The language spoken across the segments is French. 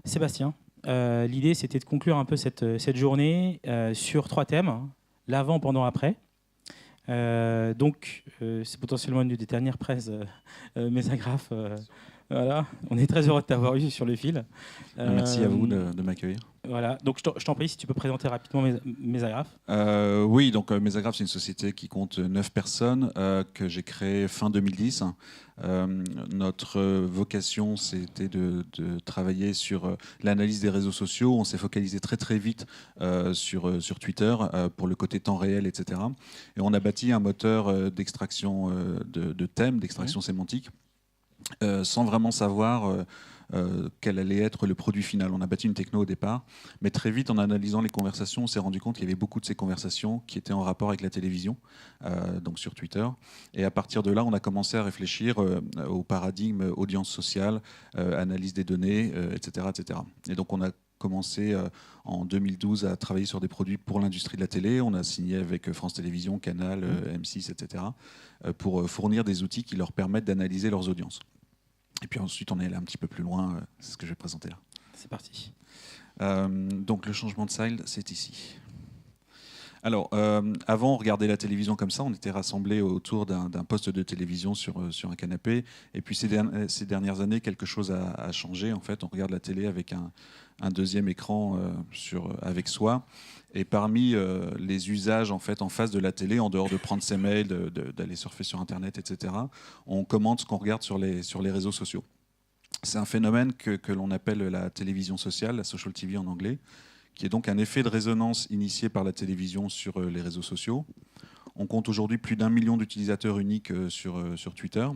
Sébastien. L'idée, c'était de conclure un peu cette journée sur 3 thèmes, hein. L'avant, pendant, après. C'est potentiellement une des dernières presses Mésagraphe. Voilà. On est très heureux de t'avoir eu sur le fil. Merci à vous Euh, de m'accueillir. voilà. Donc, je t'en prie, si tu peux présenter rapidement Mésagraphe. Oui, donc Mesagraph, c'est une société qui compte 9 personnes que j'ai créée fin 2010. Notre vocation, c'était de travailler sur l'analyse des réseaux sociaux. On s'est focalisé très très vite sur Twitter pour le côté temps réel, etc. Et on a bâti un moteur d'extraction de thèmes, d'extraction sémantique, sans vraiment savoir quel allait être le produit final. On a bâti une techno au départ, mais très vite, en analysant les conversations, on s'est rendu compte qu'il y avait beaucoup de ces conversations qui étaient en rapport avec la télévision, donc sur Twitter. Et à partir de là, on a commencé à réfléchir au paradigme audience sociale, analyse des données, etc., etc. Et donc, on a commencé en 2012 à travailler sur des produits pour l'industrie de la télé. On a signé avec France Télévisions, Canal, M6, etc., pour fournir des outils qui leur permettent d'analyser leurs audiences. Et puis ensuite, on est allé un petit peu plus loin, c'est ce que je vais présenter là. C'est parti. Donc le changement de style, c'est ici. Alors, avant, on regardait la télévision comme ça, on était rassemblés autour d'un poste de télévision sur un canapé. Et puis ces dernières années, quelque chose a changé. En fait, on regarde la télé avec un deuxième écran avec soi. Et parmi les usages en fait en face de la télé, en dehors de prendre ses mails, d'aller surfer sur Internet, etc., on commente ce qu'on regarde sur les réseaux sociaux. C'est un phénomène que l'on appelle la télévision sociale, la social TV en anglais, qui est donc un effet de résonance initié par la télévision sur les réseaux sociaux. On compte aujourd'hui plus d'1 million d'utilisateurs uniques sur Twitter.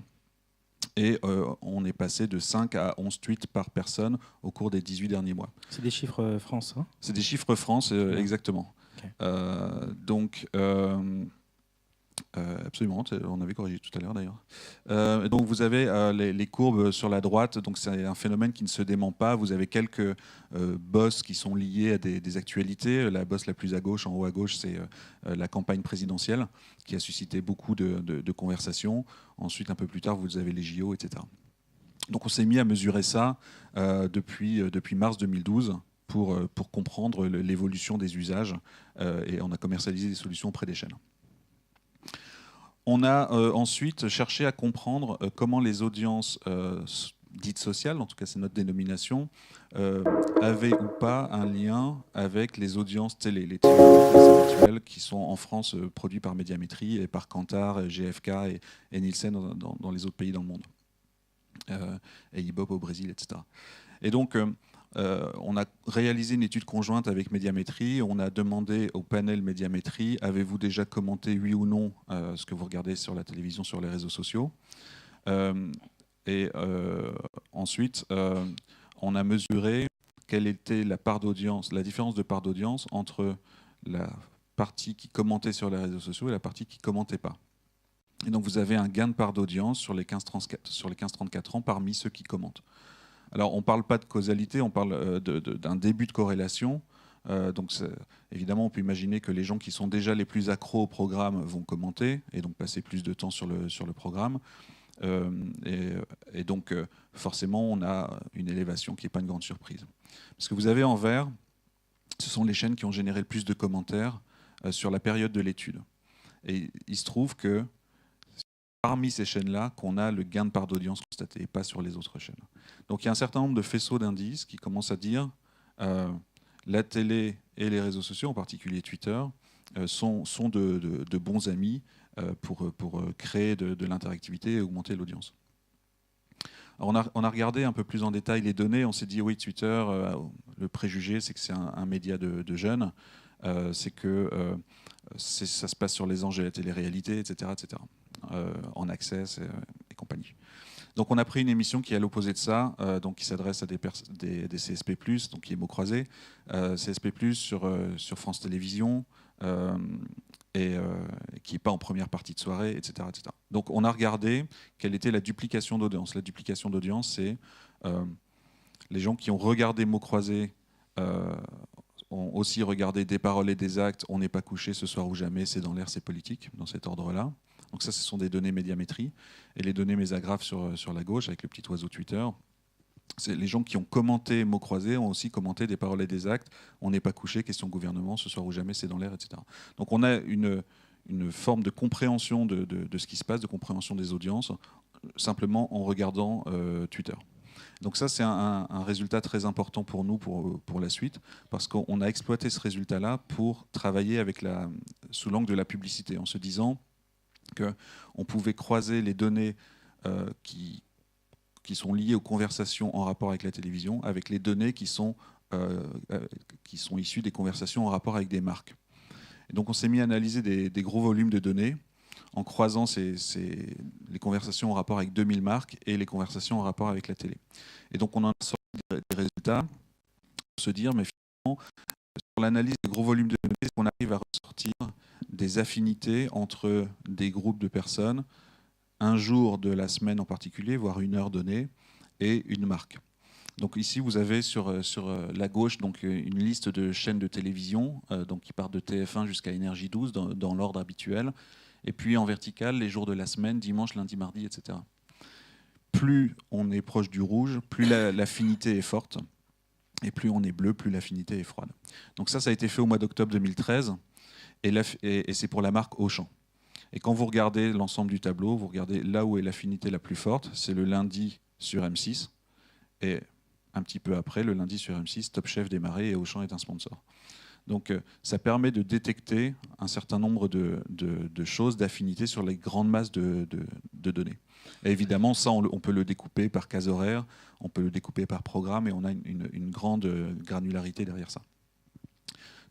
Et on est passé de 5 à 11 tweets par personne au cours des 18 derniers mois. C'est des chiffres France, hein. C'est des chiffres France, exactement. Okay. Absolument, on avait corrigé tout à l'heure d'ailleurs. Donc vous avez les courbes sur la droite, donc c'est un phénomène qui ne se dément pas. Vous avez quelques bosses qui sont liées à des actualités. La bosse la plus à gauche, en haut à gauche, c'est la campagne présidentielle qui a suscité beaucoup de conversations. Ensuite, un peu plus tard, vous avez les JO, etc. Donc on s'est mis à mesurer ça depuis mars 2012 pour comprendre l'évolution des usages et on a commercialisé des solutions auprès des chaînes. On a ensuite cherché à comprendre comment les audiences dites sociales, en tout cas c'est notre dénomination, avaient ou pas un lien avec les audiences télé, les téléaudiences habituelles qui sont en France produites par Médiamétrie et par Kantar, GFK et Nielsen dans les autres pays dans le monde. Et Ibope au Brésil, etc. Et donc, on a réalisé une étude conjointe avec Médiamétrie. On a demandé au panel Médiamétrie, avez-vous déjà commenté, oui ou non, ce que vous regardez sur la télévision, sur les réseaux sociaux. Ensuite, on a mesuré quelle était la part d'audience, la différence de part d'audience entre la partie qui commentait sur les réseaux sociaux et la partie qui ne commentait pas. Et donc vous avez un gain de part d'audience sur les 15-34 ans parmi ceux qui commentent. Alors on ne parle pas de causalité, on parle d'un début de corrélation. Donc évidemment on peut imaginer que les gens qui sont déjà les plus accros au programme vont commenter et donc passer plus de temps sur le programme. Et donc forcément on a une élévation qui n'est pas une grande surprise. Ce que vous avez en vert, ce sont les chaînes qui ont généré le plus de commentaires sur la période de l'étude. Et il se trouve que parmi ces chaînes-là qu'on a le gain de part d'audience constaté, et pas sur les autres chaînes. Donc il y a un certain nombre de faisceaux d'indices qui commencent à dire la télé et les réseaux sociaux, en particulier Twitter, sont de bons amis pour créer de l'interactivité et augmenter l'audience. Alors on a regardé un peu plus en détail les données, on s'est dit oui, Twitter, le préjugé c'est que c'est un média de jeunes, c'est que ça se passe sur les anges de la télé-réalité, etc. etc. En access et compagnie. Donc on a pris une émission qui est à l'opposé de ça, donc qui s'adresse à des CSP+, donc qui est mot croisé, CSP+, sur France Télévisions, et qui n'est pas en première partie de soirée, etc., etc. Donc on a regardé quelle était la duplication d'audience. La duplication d'audience, c'est les gens qui ont regardé mots croisés ont aussi regardé des paroles et des actes, on n'est pas couché ce soir ou jamais, c'est dans l'air, c'est politique, dans cet ordre-là. Donc ça, ce sont des données médiamétrie. Et les données Mésagraphe sur la gauche, avec le petit oiseau Twitter, Les gens qui ont commenté mots croisés ont aussi commenté des paroles et des actes. On n'est pas couché, question gouvernement, ce soir ou jamais, c'est dans l'air, etc. Donc on a une forme de compréhension de ce qui se passe, de compréhension des audiences, simplement en regardant Twitter. Donc ça, c'est un résultat très important pour nous, pour la suite, parce qu'on a exploité ce résultat-là pour travailler sous l'angle de la publicité, en se disant qu'on pouvait croiser les données qui sont liées aux conversations en rapport avec la télévision, avec les données qui sont issues des conversations en rapport avec des marques. Et donc on s'est mis à analyser des gros volumes de données en croisant les conversations en rapport avec 2000 marques et les conversations en rapport avec la télé. Et donc on en a sorti des résultats pour se dire, mais finalement, sur l'analyse des gros volumes de données, on arrive à ressortir des affinités entre des groupes de personnes, un jour de la semaine en particulier, voire une heure donnée, et une marque. Donc ici, vous avez sur la gauche donc, une liste de chaînes de télévision donc, qui part de TF1 jusqu'à Énergie 12 dans l'ordre habituel. Et puis en vertical, les jours de la semaine, dimanche, lundi, mardi, etc. Plus on est proche du rouge, plus l'affinité est forte. Et plus on est bleu, plus l'affinité est froide. Donc ça a été fait au mois d'octobre 2013. Et c'est pour la marque Auchan. Et quand vous regardez l'ensemble du tableau, vous regardez là où est l'affinité la plus forte, c'est le lundi sur M6. Et un petit peu après, le lundi sur M6, Top Chef démarré et Auchan est un sponsor. Donc ça permet de détecter un certain nombre de choses, d'affinités sur les grandes masses de données. Et évidemment, ça, on peut le découper par case horaire, on peut le découper par programme, et on a une grande granularité derrière ça.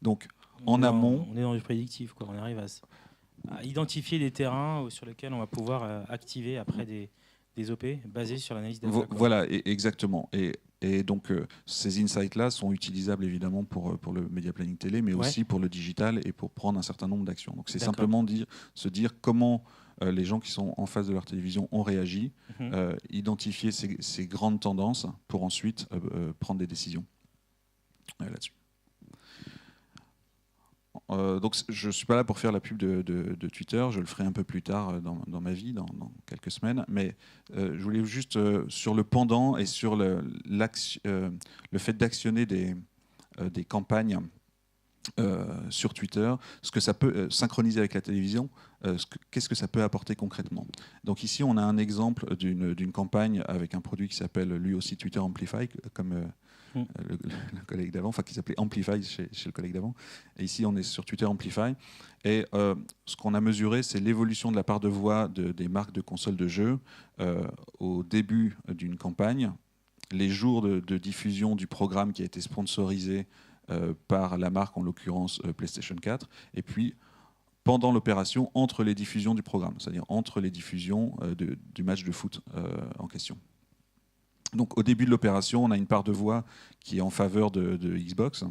Donc, en amont... On est dans du prédictif, quoi. On arrive à identifier des terrains sur lesquels on va pouvoir activer après des OP basés sur l'analyse data. Voilà, exactement. Et donc, ces insights-là sont utilisables évidemment pour le media planning télé, mais aussi pour le digital et pour prendre un certain nombre d'actions. Donc, c'est simplement se dire comment les gens qui sont en face de leur télévision ont réagi, identifier ces grandes tendances pour ensuite prendre des décisions là-dessus. Donc je ne suis pas là pour faire la pub de Twitter, je le ferai un peu plus tard dans ma vie, dans quelques semaines, mais je voulais juste sur le pendant et sur le fait d'actionner des campagnes sur Twitter, ce que ça peut synchroniser avec la télévision, qu'est-ce que ça peut apporter concrètement. Donc ici on a un exemple d'une campagne avec un produit qui s'appelle lui aussi Twitter Amplify, comme le collègue d'avant, enfin qui s'appelait Amplify chez le collègue d'avant. Et ici, on est sur Twitter Amplify. Et ce qu'on a mesuré, c'est l'évolution de la part de voix des marques de consoles de jeux au début d'une campagne, les jours de diffusion du programme qui a été sponsorisé par la marque, en l'occurrence PlayStation 4, et puis pendant l'opération, entre les diffusions du programme, c'est-à-dire entre les diffusions du match de foot en question. Donc au début de l'opération, on a une part de voix qui est en faveur de Xbox.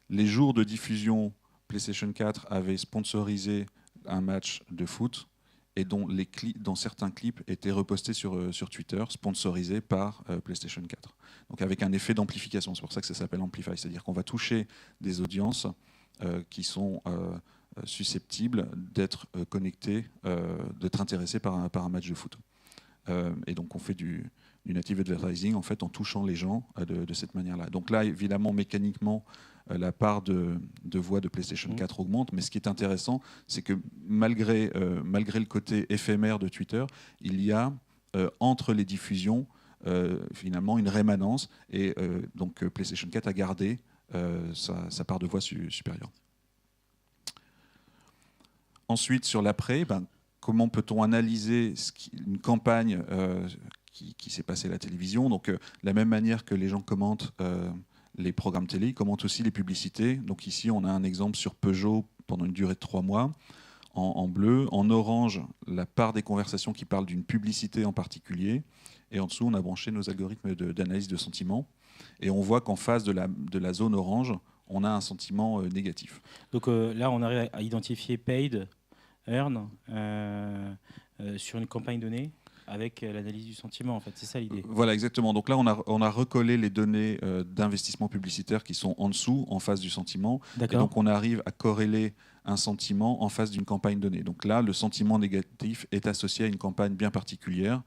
Les jours de diffusion, PlayStation 4 avait sponsorisé un match de foot et dont certains clips étaient repostés sur Twitter, sponsorisés par PlayStation 4. Donc avec un effet d'amplification, c'est pour ça que ça s'appelle Amplify, c'est-à-dire qu'on va toucher des audiences qui sont susceptibles d'être connectées, d'être intéressées par un match de foot. Et donc on fait du native advertising en fait en touchant les gens de cette manière-là. Donc là, évidemment, mécaniquement, la part de voix de PlayStation 4 augmente, mais ce qui est intéressant, c'est que malgré le côté éphémère de Twitter, il y a entre les diffusions finalement une rémanence, et donc PlayStation 4 a gardé sa part de voix supérieure. Ensuite, sur l'après, comment peut-on analyser une campagne qui s'est passée à la télévision. Donc, de la même manière que les gens commentent les programmes télé, ils commentent aussi les publicités. Donc ici, on a un exemple sur Peugeot pendant une durée de 3 mois, en bleu. En orange, la part des conversations qui parlent d'une publicité en particulier. Et en dessous, on a branché nos algorithmes d'analyse de sentiments. Et on voit qu'en face de la zone orange, on a un sentiment négatif. Donc là, on arrive à identifier paid, earn, sur une campagne donnée avec l'analyse du sentiment, en fait. C'est ça l'idée. Voilà, exactement. Donc là, on a recollé les données d'investissement publicitaire qui sont en dessous, en face du sentiment. Et donc, on arrive à corréler un sentiment en face d'une campagne donnée. Donc là, le sentiment négatif est associé à une campagne bien particulière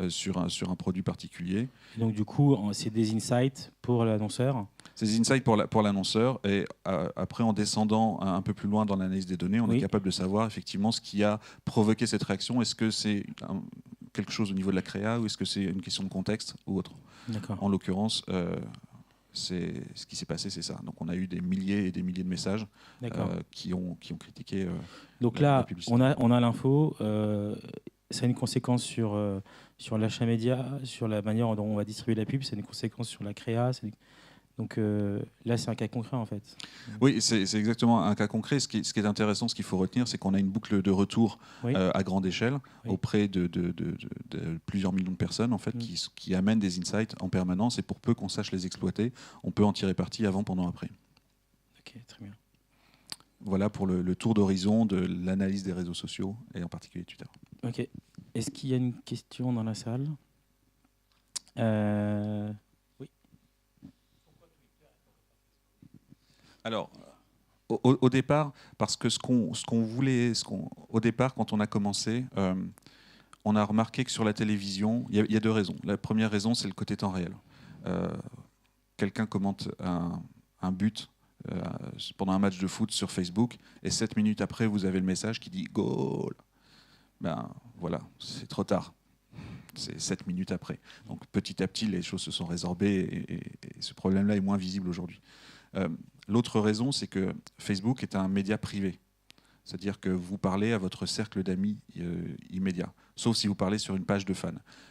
sur un produit particulier. Et donc du coup, c'est des insights pour l'annonceur. C'est des insights pour l'annonceur. Et après, en descendant un peu plus loin dans l'analyse des données, on est capable de savoir effectivement ce qui a provoqué cette réaction. Est-ce que c'est quelque chose au niveau de la créa ou est-ce que c'est une question de contexte ou autre? En l'occurrence, c'est ce qui s'est passé, c'est ça. Donc on a eu des milliers et des milliers de messages qui ont critiqué. Donc là, on a l'info. Ça a une conséquence sur l'achat média, sur la manière dont on va distribuer la pub. C'est une conséquence sur la créa. Donc là, c'est un cas concret en fait. Oui, c'est exactement un cas concret. Ce qui est intéressant, ce qu'il faut retenir, c'est qu'on a une boucle de retour à grande échelle auprès de plusieurs millions de personnes en fait, qui amènent des insights en permanence. Et pour peu qu'on sache les exploiter, on peut en tirer parti avant, pendant, après. Ok, très bien. Voilà pour le tour d'horizon de l'analyse des réseaux sociaux et en particulier Twitter. Ok. Est-ce qu'il y a une question dans la salle? Oui. Alors, au départ, parce que au départ, quand on a commencé, on a remarqué que sur la télévision, il y a deux raisons. La première raison, c'est le côté temps réel. Quelqu'un commente un but pendant un match de foot sur Facebook, et 7 minutes après, vous avez le message qui dit « goal ». Ben voilà, c'est trop tard. C'est 7 minutes après. Donc petit à petit, les choses se sont résorbées et ce problème-là est moins visible aujourd'hui. L'autre raison, c'est que Facebook est un média privé. C'est-à-dire que vous parlez à votre cercle d'amis immédiat, sauf si vous parlez sur une page de fans.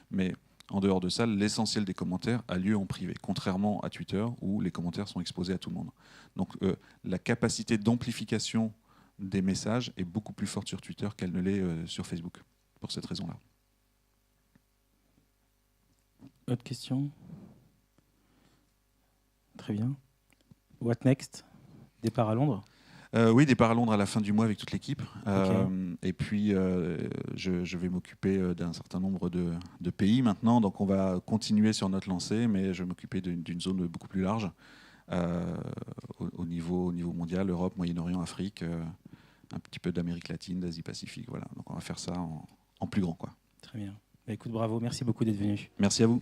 Mais en dehors de ça, l'essentiel des commentaires a lieu en privé, contrairement à Twitter où les commentaires sont exposés à tout le monde. Donc la capacité d'amplification des messages est beaucoup plus forte sur Twitter qu'elle ne l'est sur Facebook, pour cette raison-là. Autre question? Très bien. What next? Départ à Londres? Oui, départ à Londres à la fin du mois avec toute l'équipe. Okay. Et puis, je vais m'occuper d'un certain nombre de pays maintenant. Donc, on va continuer sur notre lancée, mais je vais m'occuper d'une zone beaucoup plus large au niveau mondial, Europe, Moyen-Orient, Afrique, un petit peu d'Amérique latine, d'Asie-Pacifique. Voilà. Donc, on va faire ça en plus grand, quoi. Très bien. Bah, écoute, bravo. Merci beaucoup d'être venu. Merci à vous.